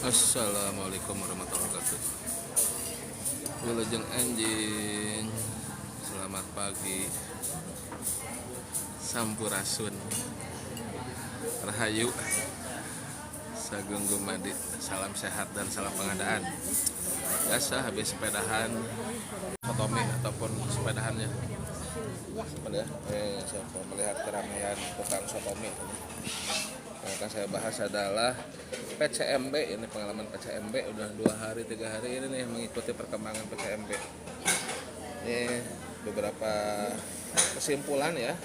Assalamualaikum warahmatullahi wabarakatuh. Wilujeng anjing. Selamat pagi. Sampurasun. Rahayu. Sagung Gumadi. Salam sehat dan salam pengadaan. Biasa habis sepedahan Sotomi ataupun sepedahannya. Sepeda. Siapa melihat keramaian tukang Sotomi. Yang akan saya bahas adalah PCMB. Ini pengalaman PCMB udah 2 hari 3 hari ini nih mengikuti perkembangan PCMB. Ini beberapa kesimpulan ya.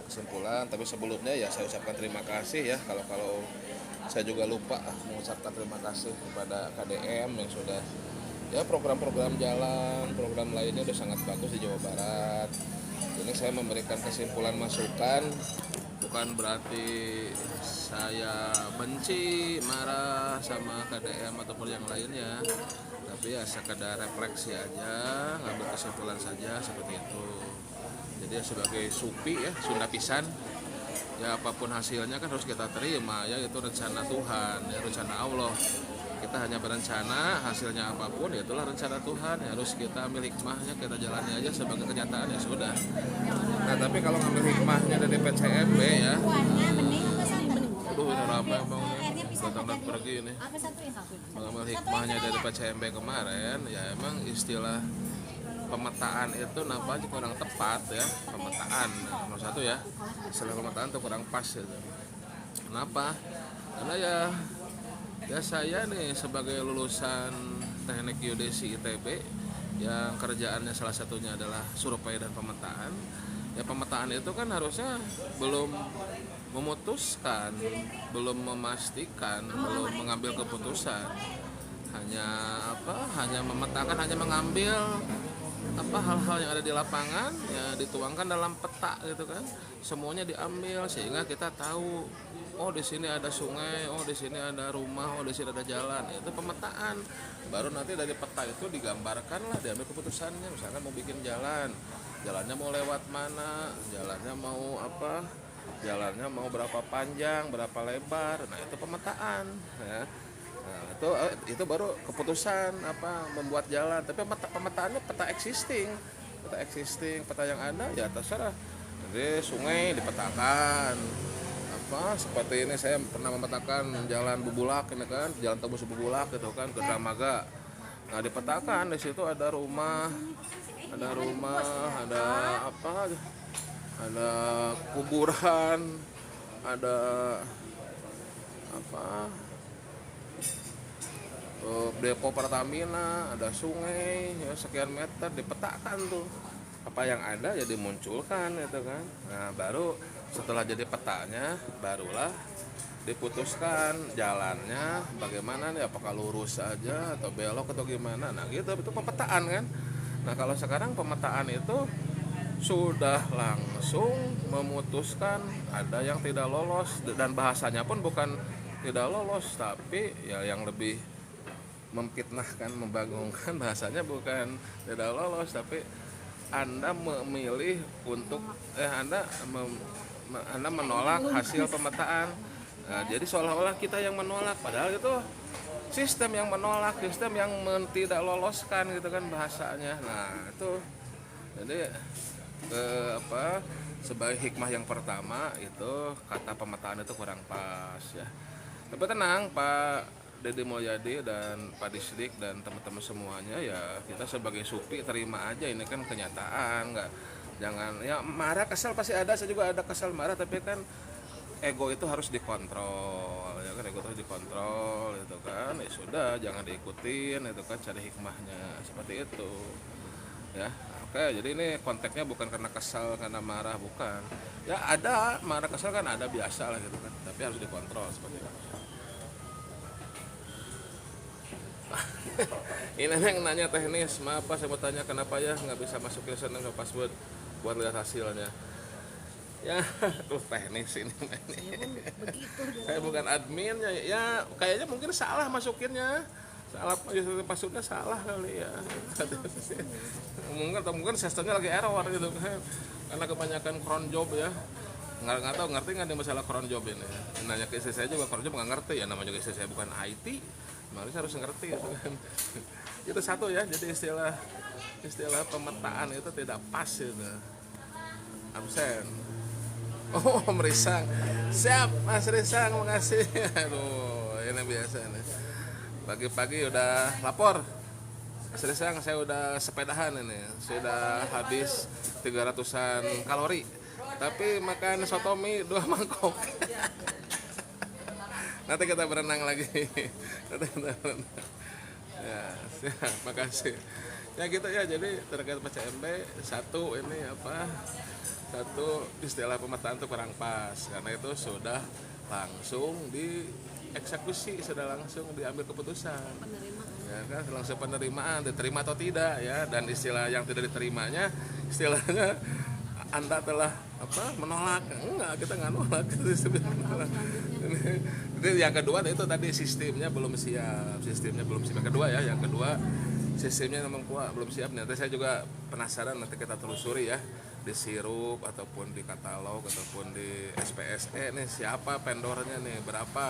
Tapi sebelumnya ya saya ucapkan terima kasih ya. Kalau saya juga lupa mengucapkan terima kasih kepada KDM yang sudah ya program-program jalan, program lainnya udah sangat bagus di Jawa Barat. Ini saya memberikan kesimpulan masukan, bukan berarti saya benci, marah sama KDM ataupun yang lainnya, tapi ya sekedar refleksi aja, ngambil kesimpulan saja seperti itu. Jadi ya sebagai supi ya, Sunda pisan, ya apapun hasilnya kan harus kita terima ya, itu rencana Tuhan ya, rencana Allah. Kita hanya berencana, hasilnya apapun ya itulah rencana Tuhan ya, harus kita ambil hikmahnya, kita jalani aja sebagai kenyataan ya sudah. Nah tapi kalau ngambil hikmahnya dari PCMB ya, aduh ini ramai emang nih, datang dan pergi ini. Mengambil hikmahnya dari PCMB kemarin ya, emang istilah pemetaan itu nampaknya kurang tepat ya. Pemetaan nomor satu ya, istilah pemetaan itu kurang pas gitu. Kenapa? Karena ya saya nih sebagai lulusan teknik geodesi ITB yang kerjaannya salah satunya adalah survei dan pemetaan. Ya pemetaan itu kan harusnya belum memutuskan, belum memastikan, belum mengambil keputusan. Hanya memetakan, hanya mengambil hal-hal yang ada di lapangan ya dituangkan dalam peta gitu kan. Semuanya diambil sehingga kita tahu, oh di sini ada sungai, oh di sini ada rumah, oh di sini ada jalan. Itu pemetaan. Baru nanti dari peta itu digambarkan lah, diambil keputusannya. Misalkan mau bikin jalan, jalannya mau lewat mana, jalannya mau apa, jalannya mau berapa panjang, berapa lebar. Nah itu pemetaan ya. Nah, itu baru keputusan membuat jalan. Tapi pemetaannya peta existing, peta yang ada ya terserah. Jadi sungai dipetakan. Seperti ini saya pernah memetakan jalan Bubulak ini kan, jalan tembus Bubulak gitu kan ke Dramaga. Nah dipetakan di situ ada rumah, ada kuburan, ada depo Pertamina, ada sungai ya sekian meter, dipetakan tuh apa yang ada ya dimunculkan itu kan. Nah baru setelah jadi petanya barulah diputuskan jalannya bagaimana nih, apakah lurus aja atau belok atau gimana. Nah gitu, itu pemetaan kan. Nah kalau sekarang pemetaan itu sudah langsung memutuskan ada yang tidak lolos, dan bahasanya pun bukan tidak lolos tapi ya yang lebih memfitnahkan, membagongkan, bahasanya bukan tidak lolos tapi Anda memilih untuk Anda menolak hasil pemetaan. Nah, jadi seolah-olah kita yang menolak, padahal itu sistem yang menolak, sistem yang tidak loloskan gitu kan bahasanya. Nah itu jadi sebagai hikmah yang pertama itu kata pemetaan itu kurang pas ya. Tapi tenang Pak Deddy Mulyadi dan Pak Disdik dan teman-teman semuanya, ya kita sebagai supi terima aja, ini kan kenyataan. Jangan ya marah, kesal pasti ada, saya juga ada kesal marah, tapi kan ego itu harus dikontrol ya kan, ego itu harus dikontrol itu kan. Ya sudah, jangan diikutin itu kan, cari hikmahnya seperti itu ya. Oke, jadi ini konteksnya bukan karena kesal, karena marah, bukan. Ya ada marah kesal kan, ada biasa lah gitu kan, tapi harus dikontrol seperti itu. Ini yang nanya teknis, maaf Pak, saya mau tanya kenapa ya nggak bisa masukin seneng ke password buat lihat hasilnya. Ya, teknis ini. Saya bukan adminnya, ya kayaknya mungkin salah masukinnya, salah passwordnya salah kali ya. Mungkin sistemnya lagi error gitu kan, karena kebanyakan cron job ya. Nggak tahu, ngerti nggak nih masalah cron job ini? Nanya ke istri saya juga, cron job nggak ngerti ya, namanya juga istri saya bukan IT. Malah harus ngerti gitu kan. Itu satu ya, jadi istilah pemetaan itu tidak pas itu. Absen. Oh, Om Risang. Siap, Mas Risang, makasih. Aduh, ini biasa nih. Pagi-pagi udah lapor. Mas Risang, saya udah sepedahan ini. Sudah habis 300-an kalori. Tapi makan soto mie 2 mangkok. Nanti kita berenang lagi. Nanti kita berenang. Ya, siap, makasih. Ya gitu ya, jadi terkait PCMB satu ini apa? Satu istilah pemetaan itu kurang pas karena itu sudah langsung dieksekusi, sudah langsung diambil keputusan. Ya kan, langsung penerimaan, diterima atau tidak ya, dan istilah yang tidak diterimanya istilahnya Anda telah menolak. Enggak, kita nggak nolak. Jadi yang kedua itu tadi sistemnya belum siap. Yang kedua ya, sistemnya memang kuat, belum siap. Nanti saya juga penasaran, nanti kita telusuri ya di sirup ataupun di katalog ataupun di SPSE nih siapa vendornya nih, berapa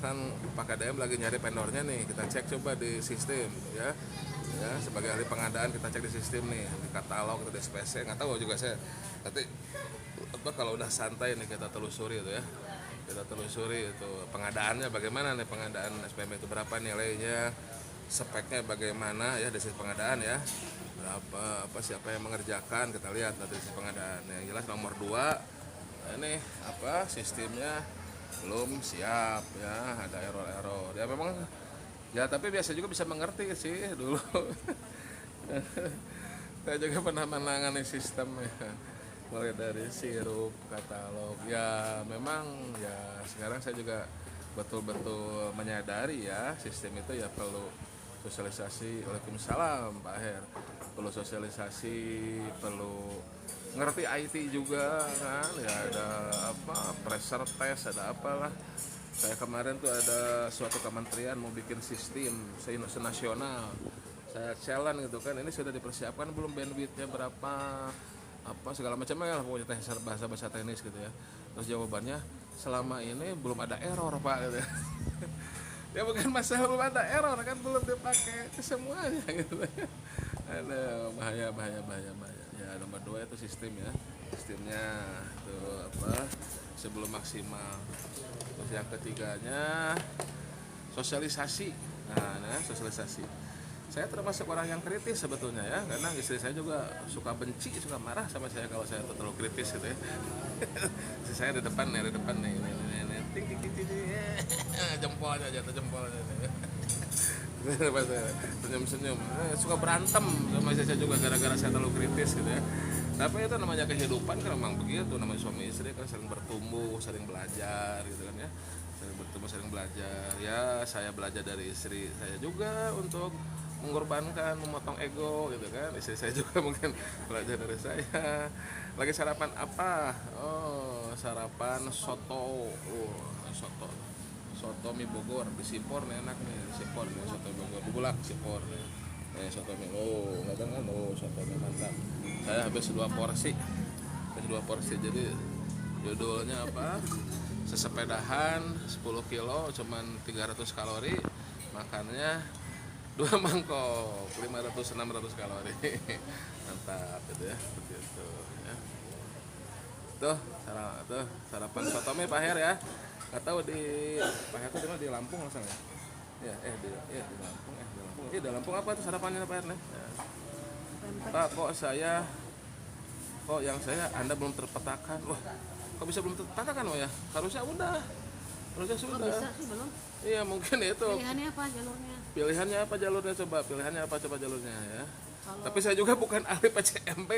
kan Pak KDM lagi nyari vendornya nih, kita cek coba di sistem ya sebagai ahli pengadaan kita cek di sistem nih, di katalog atau di SPSE, nggak tahu juga saya. Nanti kalau udah santai nih kita telusuri itu ya, itu pengadaannya bagaimana nih, pengadaan SPM itu berapa nilainya, speknya bagaimana ya, dari sisi pengadaan ya, berapa siapa yang mengerjakan, kita lihat dari sisi pengadaan. Yang jelas nomor 2 ini sistemnya belum siap ya, ada error ya memang ya, tapi biasa juga bisa mengerti sih dulu. Saya juga pernah menangani sistem ya, mulai dari sirup, katalog ya, memang ya sekarang saya juga betul-betul menyadari ya sistem itu ya perlu sosialisasi. Waalaikumsalam Pak Her, perlu sosialisasi, perlu ngerti IT juga kan ya, ada pressure test, ada apalah. Saya kemarin tuh ada suatu kementerian mau bikin sistem nasional, saya challenge gitu kan, ini sudah dipersiapkan belum, bandwidthnya berapa, segala macam ya, pokoknya bahasa teknis gitu ya. Terus jawabannya selama ini belum ada error Pak gitu. Ya bukan masalah belum ada error, kan belum dipakai semuanya gitu. Ada bahaya. Ya nomor 2 itu sistem ya, sistemnya itu sebelum maksimal. Terus yang ketiganya sosialisasi. Nah sosialisasi, saya termasuk orang yang kritis sebetulnya ya, karena istri saya juga suka benci, suka marah sama saya kalau saya terlalu kritis gitu ya. Istri saya di depan nih, ting jempolnya jatuh jempolnya. Senyum, suka berantem sama istri saya juga gara-gara saya terlalu kritis gitu ya. Tapi itu namanya kehidupan kan, memang begitu, namanya suami istri kan saling bertumbuh, saling belajar gitu kan ya, saling bertumbuh, saling belajar ya. Saya belajar dari istri saya juga untuk mengorbankan, memotong ego gitu kan. Istri saya juga mungkin belajar dari saya. Lagi sarapan apa? Oh, sarapan soto. Soto mie Bogor di Sipor nih, enak nih di Sipor nih, soto Bogor di Bulak Sipor nih. Soto mie, nggak kan, soto mie mantap. Saya habis 2 porsi. Jadi judulnya sesepedahan 10 kilo cuman 300 kalori, makannya 2 mangkok 500-600 kalori. Mantap gitu ya, seperti itu ya. Tuh sarapan soto mie Pak Her ya. Nggak tahu di Pak Her itu di Lampung langsung ya. Di Lampung apa tuh sarapannya Pak Her nih? Ya. Pak, kok yang saya Anda belum terpetakan. Wah, kok bisa belum terpetakan ya? Harusnya sudah. Bisa sih belum? Iya, mungkin itu. Pilihannya apa jalurnya coba jalurnya ya. Tapi saya juga bukan ahli PCMB.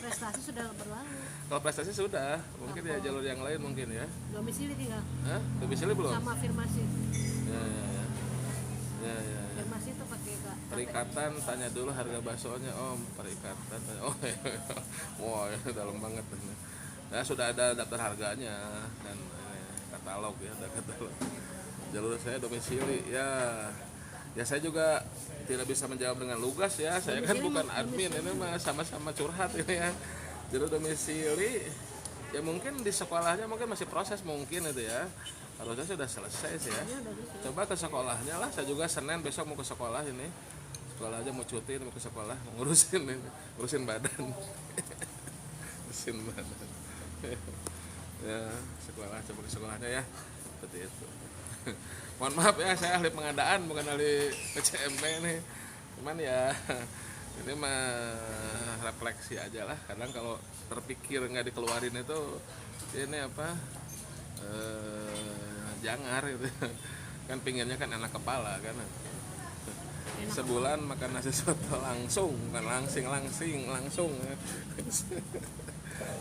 Prestasi sudah berlalu. Kalau prestasi sudah, mungkin ya jalur yang lain mungkin ya. Domisili tinggal. Domisili belum? Sama afirmasi. Ya. Afirmasi itu pakai perikatan, tanya dulu harga baksonya Om. Perikatan. Wah, dalam banget. Ya sudah ada daftar harganya dan katalog ya, ada katalog. Jalur saya domisili ya. Ya saya juga tidak bisa menjawab dengan lugas ya. Saya kan bukan admin, ini mah sama-sama curhat ini ya. Jalur domisili ya mungkin di sekolahnya mungkin masih proses mungkin itu ya. harusnya sudah selesai sih ya. Ini udah bisa. Coba ke sekolahnya lah, saya juga Senin besok mau ke sekolah ini. Sekolah aja mau cuti, mau ke sekolah, mau ngurusin ini, ngurusin badan. Ngurusin badan. Ya, sekolah, coba ke sekolahnya ya. Seperti itu. Mohon maaf ya, saya ahli pengadaan bukan ahli PCMP nih. Cuman ya ini mah refleksi aja lah. Kadang kalau terpikir nggak dikeluarin itu ini apa? Jangar gitu. Kan pinginnya kan enak kepala kan. Sebulan makan nasi soto langsung, bukan langsung.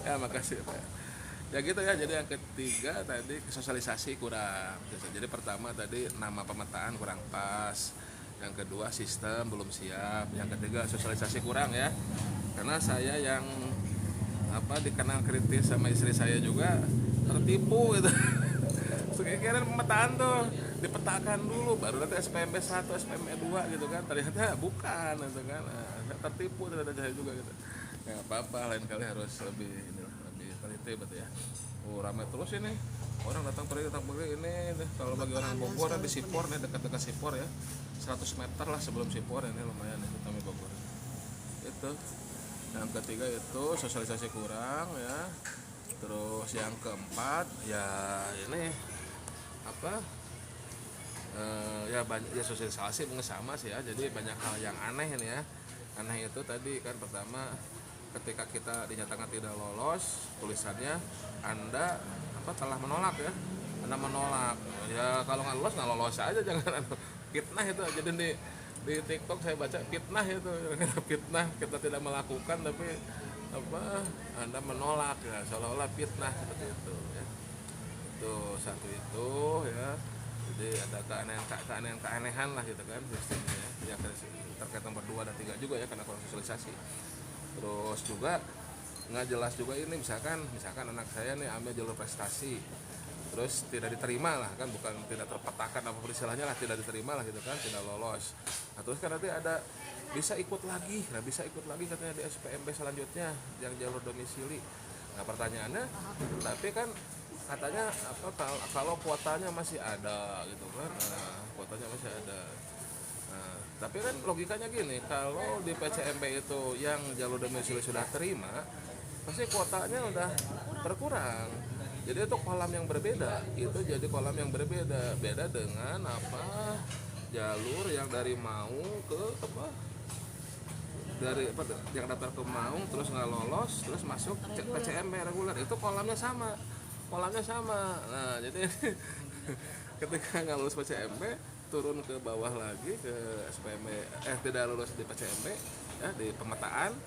Ya makasih Pak. Ya gitu ya, jadi yang ketiga tadi sosialisasi kurang. Jadi pertama tadi nama pemetaan kurang pas. Yang kedua sistem belum siap. Yang ketiga sosialisasi kurang ya. Karena saya yang dikenal kritis sama istri saya juga tertipu gitu. Kira-kira pemetaan tuh dipetakan dulu baru nanti SPMB 1, SPMB 2 gitu kan. Ternyata bukan gitu kan. Nah, tertipu ternyata saya juga gitu. Ya apa-apa, lain kali harus lebih teliti betul ya. Ramai terus ini. Orang datang pergi ini kalau bagi orang Bogor di Sipor nih, dekat-dekat Sipor ya. 100 meter lah sebelum Sipor ini lumayan itu kami Bogor. Itu. Yang ketiga itu sosialisasi kurang ya. Terus yang keempat ya ini ya banyak ya sosialisasi mungkin sama sih ya. Jadi banyak hal yang aneh ini ya. Aneh itu tadi kan pertama ketika kita dinyatakan tidak lolos, tulisannya Anda telah menolak ya. Anda menolak. Ya kalau nggak lolos aja, jangan fitnah itu. Jadi di TikTok saya baca fitnah itu. Fitnah kita tidak melakukan tapi Anda menolak ya, seolah-olah fitnah seperti itu ya. Itu satu itu ya. Jadi ada keanehan lah gitu kan sistemnya ya. Terkait nomor 2 dan 3 juga ya karena kurang sosialisasi. Terus juga nggak jelas juga ini misalkan anak saya nih ambil jalur prestasi terus tidak diterima lah kan, bukan tidak terpetakan apa istilahnya lah, tidak diterima lah gitu kan, tidak lolos. Nah, terus kan nanti ada bisa ikut lagi katanya di SPMB selanjutnya yang jalur domisili. Nah pertanyaannya tapi kan katanya kalau kuotanya masih ada gitu kan, kuotanya masih ada. Nah, tapi kan logikanya gini, kalau di PCMB itu yang jalur domisili sudah terima, pasti kuotanya udah berkurang. Jadi itu kolam yang berbeda, beda dengan jalur yang dari Maung ke yang daftar ke Maung terus nggak lolos terus masuk PCMB reguler, itu kolamnya sama. Nah jadi ketika nggak lulus PCMB turun ke bawah lagi ke SPMB, tidak lulus di PCMB ya, di pemetaan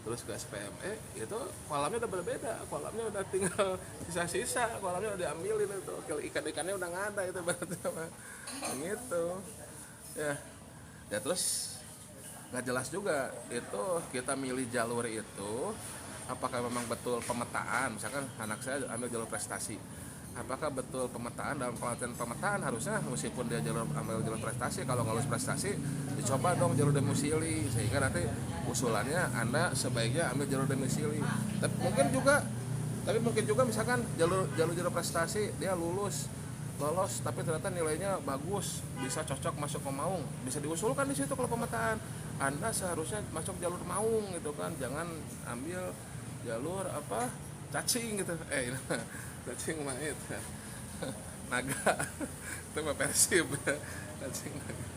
terus ke SPME, itu kolamnya udah berbeda, kolamnya udah tinggal sisa-sisa, kolamnya udah diambilin itu, ikan-ikannya udah nggak ada itu berarti gitu ya. Terus nggak jelas juga itu kita milih jalur itu apakah memang betul pemetaan. Misalkan anak saya ambil jalur prestasi, apakah betul pemetaan? Dalam pelatihan pemetaan harusnya meskipun dia ambil jalur prestasi, kalau nggak lulus prestasi dicoba dong jalur domisili, sehingga nanti usulannya Anda sebaiknya ambil jalur domisili. Tapi mungkin juga misalkan jalur prestasi dia lolos tapi ternyata nilainya bagus, bisa cocok masuk ke Maung, bisa diusulkan di situ. Kalau pemetaan Anda seharusnya masuk jalur Maung gitu kan, jangan ambil jalur cacing gitu. Cacing mah itu naga itu mah Persib cacing naga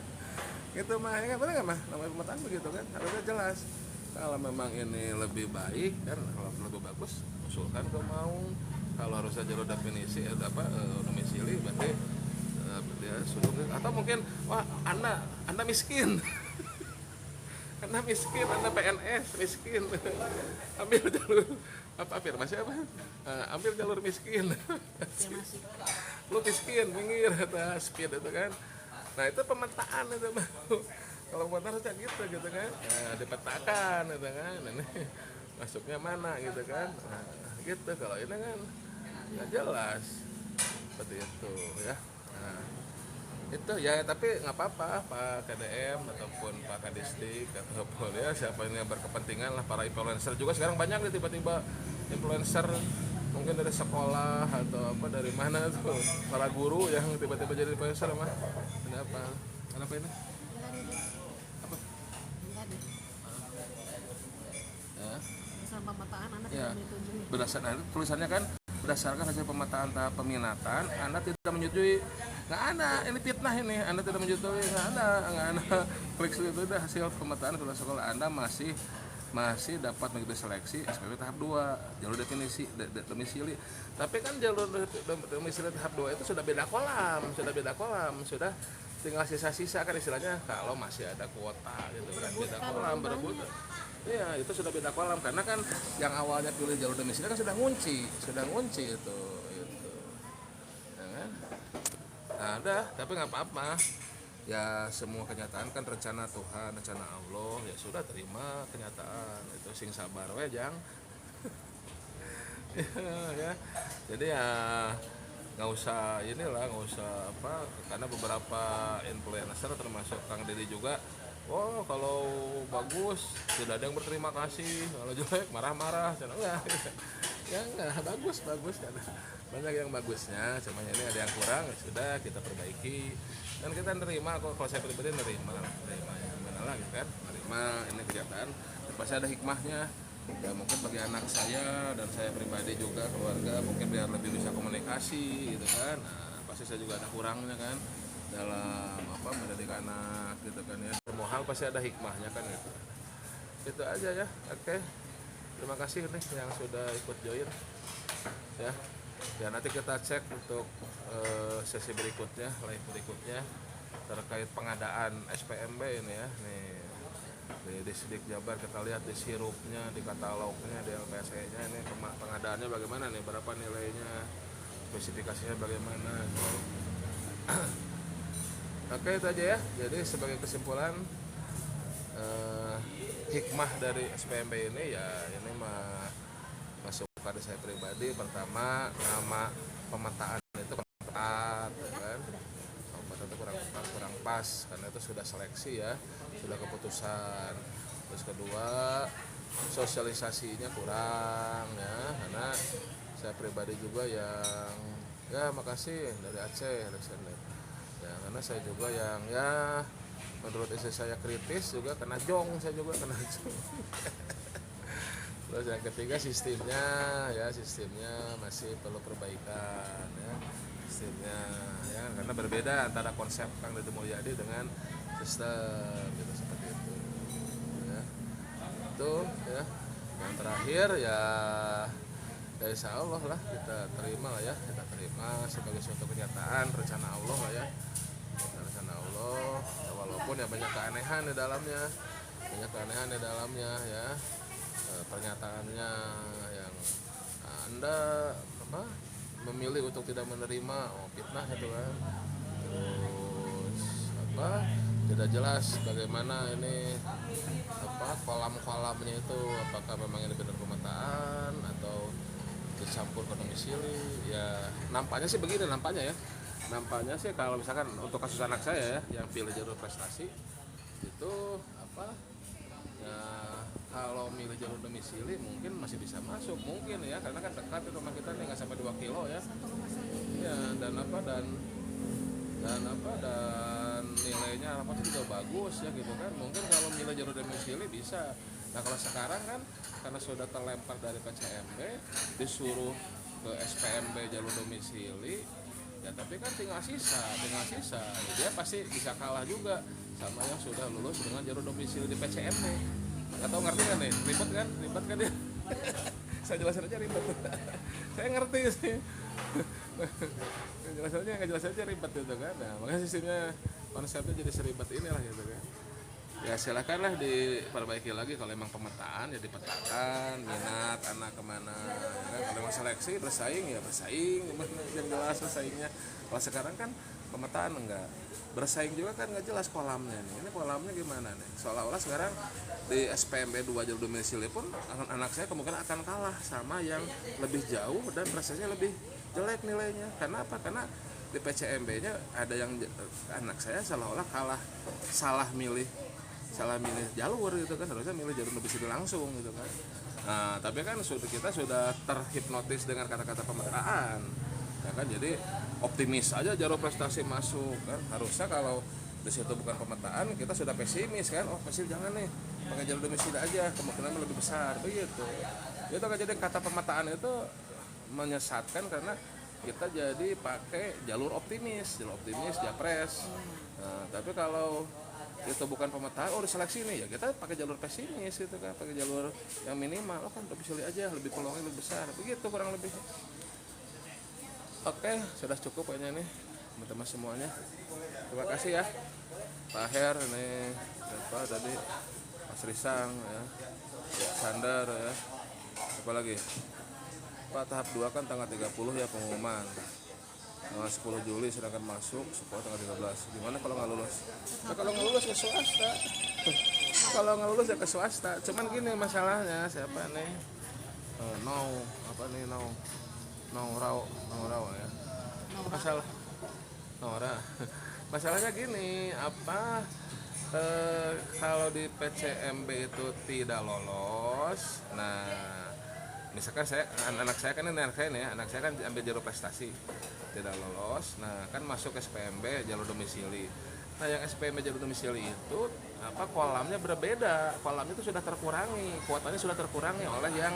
gitu mah ya, bener nggak mah namanya pemetaan begitu kan, harusnya jelas. Kalau memang ini lebih baik kan, kalau lebih bagus usulkan ke Maung. Kalau harusnya jalur definisi domisili berarti dia suruh, atau mungkin anda miskin Anda PNS miskin ambil jalur afirmasi ambil jalur miskin lu miskin minggir atas speed itu kan. Nah itu pemetaan itu kalau pemetaan harusnya gitu kan, dipetakan gitu kan, ini masuknya mana gitu kan. Nah, gitu. Kalau ini kan nggak jelas seperti itu ya. Nah, itu ya, tapi nggak apa-apa Pak KDM ataupun Pak Kadisdik ataupun ya siapa yang berkepentingan lah, para influencer juga sekarang banyak nih, tiba-tiba influencer mungkin dari sekolah atau apa, dari mana tuh para guru yang tiba-tiba jadi profesor mah. Ini apa? Kenapa ini? Enggak nih, Dek. Apa? Enggak nih. Ya. Misal pemetaan anak Ya. tidak menyetujui. Berdasarkan itu tulisannya kan berdasarkan hasil pemetaan tahap peminatan, Anda tidak menyetujui. Nggak ada, ini fitnah ini. Anda tidak menyetujui, nggak ada. Klik itu udah hasil pemetaan pada sekolah Anda masih dapat mengikuti seleksi SPP tahap 2 jalur definisi domisili. Tapi kan jalur domisili tahap 2 itu sudah beda kolam, sudah tinggal sisa-sisa kan istilahnya, kalau masih ada kuota gitu kan, beda kolam berebutan. Iya, itu sudah beda kolam karena kan yang awalnya pilih jalur domisili kan sudah ngunci itu. Ya kan? Nah, udah, tapi nggak apa-apa. Ya semua kenyataan kan rencana Tuhan, rencana Allah, ya sudah terima kenyataan itu, sing sabar we jang. Ya, jadi ya nggak usah apa, karena beberapa influencer termasuk Kang Deddy juga, oh kalau bagus sudah ada yang berterima kasih, kalau jelek marah-marah, enggak. Ya enggak, bagus kan, banyak yang bagusnya, cuma ini ada yang kurang, ya sudah kita perbaiki dan kita nerima kok. Kalau saya pribadi nerima ya, mana lah gitu kan, nerima ini kenyataan dan pasti ada hikmahnya ya, mungkin bagi anak saya dan saya pribadi juga, keluarga, mungkin biar lebih bisa komunikasi gitu kan. Nah, pasti saya juga ada kurangnya kan dalam apa, mendidik anak gitu kan ya, semua hal pasti ada hikmahnya kan gitu. Itu aja ya. Oke, terima kasih nih yang sudah ikut join ya. Ya nanti kita cek untuk sesi berikutnya, live berikutnya terkait pengadaan SPMB ini ya. Nih di Disdik Jabar kita lihat di sirupnya, di katalognya, di LPSE-nya, ini pengadaannya bagaimana nih, berapa nilainya, spesifikasinya bagaimana. Oke, itu aja ya. Jadi sebagai kesimpulan, hikmah dari SPMB ini ya, ini masuk pada saya pribadi. Pertama, nama pemetaan itu kurang tepat ya kan, pemetaan itu kurang tepat, kurang pas karena itu sudah seleksi ya, sudah keputusan. Terus kedua, sosialisasinya kurang ya, karena saya pribadi juga yang ya makasih dari Aceh Alexander ya, karena saya juga yang ya menurut istri saya kritis juga, kena jong, saya juga kena jong. Terus yang ketiga, sistemnya masih perlu perbaikan ya, sistemnya ya, karena berbeda antara konsep Kang Deddy Mulyadi dengan sistem gitu, seperti itu ya. Itu ya, yang terakhir ya, insya Allah lah kita terima sebagai suatu kenyataan rencana Allah lah ya, rencana Allah ya, walaupun ya banyak keanehan di dalamnya ya. Pernyataannya yang Anda apa, memilih untuk tidak menerima, fitnah itu kan. Terus apa, tidak jelas bagaimana ini apa kolam-kolamnya itu, apakah memang ini benar pemetaan atau dicampur ke domisili ya. Nampaknya sih begini, nampaknya sih kalau misalkan untuk kasus anak saya ya, yang pilih jalur prestasi itu apa ya, kalau milih jalur domisili mungkin masih bisa masuk mungkin ya, karena kan dekat di rumah kita nih, nggak sampai 2 kilo ya. Ya, dan nilainya apa juga bagus ya gitu kan. Mungkin kalau milih jalur domisili bisa. Nah kalau sekarang kan karena sudah terlempar dari PCMB disuruh ke SPMB jalur domisili ya, tapi kan tinggal sisa ya, dia pasti bisa kalah juga sama yang sudah lulus dengan jalur domisili di PCMB. Atau ngerti kan nih, ribet kan ya. Saya jelasin aja ribet. Saya ngerti sih. Nggak jelas aja ribet gitu kan. Nah, makanya sistemnya, konsepnya jadi seribet inilah gitu kan. Ya silakanlah diperbaiki lagi, kalau emang pemetaan ya dipetakan minat anak kemana ya kan. Kalau emang seleksi bersaing yang jelas bersaingnya. Kalau sekarang kan pemetaan enggak, bersaing juga kan nggak jelas kolamnya nih. Ini kolamnya gimana nih? Seolah-olah sekarang di SPMB 2 jalur domisili pun anak saya kemungkinan akan kalah sama yang lebih jauh dan prestasinya lebih jelek nilainya. Karena apa? Karena di PCMB-nya ada yang anak saya seolah-olah salah milih jalur gitu kan, harusnya milih jalur domisili langsung gitu kan. Nah, tapi kan kita sudah terhipnotis dengan kata-kata pemetaan, ya kan? Jadi optimis aja jalur prestasi masuk kan. Harusnya kalau di situ bukan pemetaan, kita sudah pesimis kan. Oh, pasti jangan nih, pakai jalur domisili aja, kemungkinan lebih besar begitu. Itu kan jadi kata pemetaan itu menyesatkan karena kita jadi pakai jalur optimis japres. Nah, tapi kalau itu bukan pemetaan, oh diseleksi nih, ya kita pakai jalur pesimis gitu kan, pakai jalur yang minimal. Oh kan domisili aja, lebih peluangnya lebih besar, begitu kurang lebih. Oke, sudah cukup kayaknya nih teman-teman semuanya. Terima kasih ya Pak Her, nih apa tadi, Mas Risang ya, Sander ya, apa lagi Pak. Tahap 2 kan tanggal 30 ya pengumuman, tanggal 10 Juli sedangkan masuk sekolah tanggal 13. Gimana kalau nggak lulus? Nah, kalau nggak lulus ke swasta. Kalau nggak lulus ya ke swasta. Cuman gini masalahnya, siapa nih? Raw ya. Masalah Nora. Masalahnya gini, apa kalau di PCMB itu tidak lolos. Nah, misalkan anak saya kan ambil jalur prestasi tidak lolos, nah kan masuk SPMB jalur domisili. Nah yang SPMB jalur domisili itu kolamnya berbeda, kolam itu sudah terkurangi, kuotanya sudah terkurangi oleh yang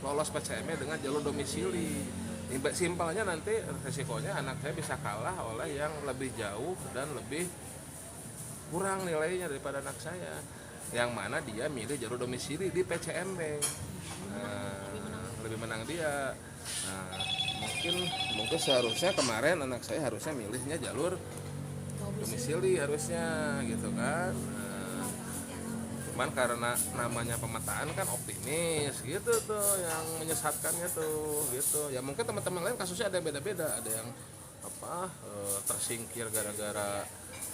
lolos PCMB dengan jalur domisili. Simpelnya nanti resikonya anak saya bisa kalah oleh yang lebih jauh dan lebih kurang nilainya daripada anak saya, yang mana dia milih jalur domisili di PCMB. Lebih menang dia. Nah, mungkin seharusnya kemarin anak saya harusnya milihnya jalur domisili harusnya gitu kan. Nah, cuman karena namanya pemetaan kan optimis gitu tuh yang menyesatkannya tuh gitu. Ya mungkin teman-teman lain kasusnya ada yang beda-beda, ada yang tersingkir gara-gara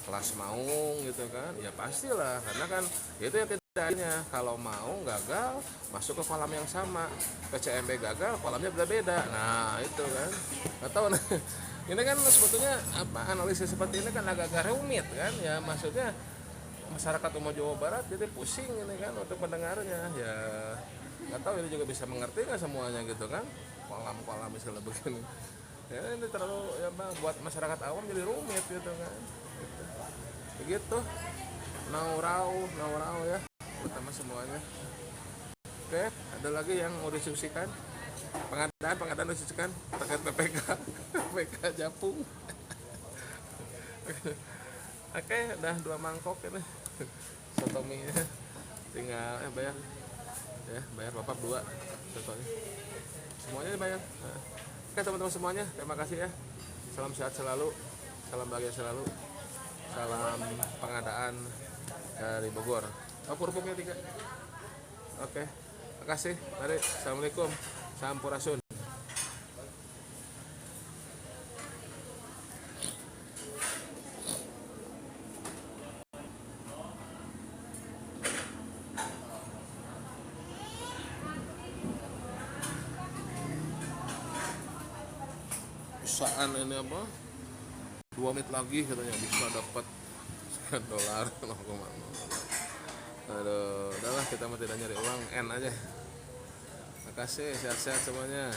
kelas maung gitu kan. Ya pastilah, karena kan itu yang tidaknya, kalau mau gagal masuk ke kolam yang sama, PCMB gagal kolamnya berbeda. Nah itu kan nggak tahu. Nah, ini kan sebetulnya analisis seperti ini kan agak-agak rumit kan ya, maksudnya masyarakat umum Jawa Barat jadi pusing ini kan untuk pendengarnya. Ya nggak tahu ini juga bisa mengerti nggak semuanya gitu kan, kolam misalnya begini ya, ini terlalu buat masyarakat awam jadi rumit gitu kan gitu. Begitu naurau ya utama semuanya. Oke, ada lagi yang mau diskusikan? Pengadaan diskusikan terkait PPK Japung. Oke, udah 2 mangkok ini sotominya, tinggal bayar Bapak 2 sotonya, semuanya dibayar. Nah, oke teman-teman semuanya, terima kasih ya, salam sehat selalu, salam bahagia selalu, salam pengadaan dari Bogor. Purpuknya 3. Oke, makasih. Mari, assalamualaikum, sampurasun. Bisaan ini 2 menit lagi katanya bisa dapat sekian dolar. Aduh, udahlah kita mah tidak nyari uang, N aja. Makasih, sehat-sehat semuanya.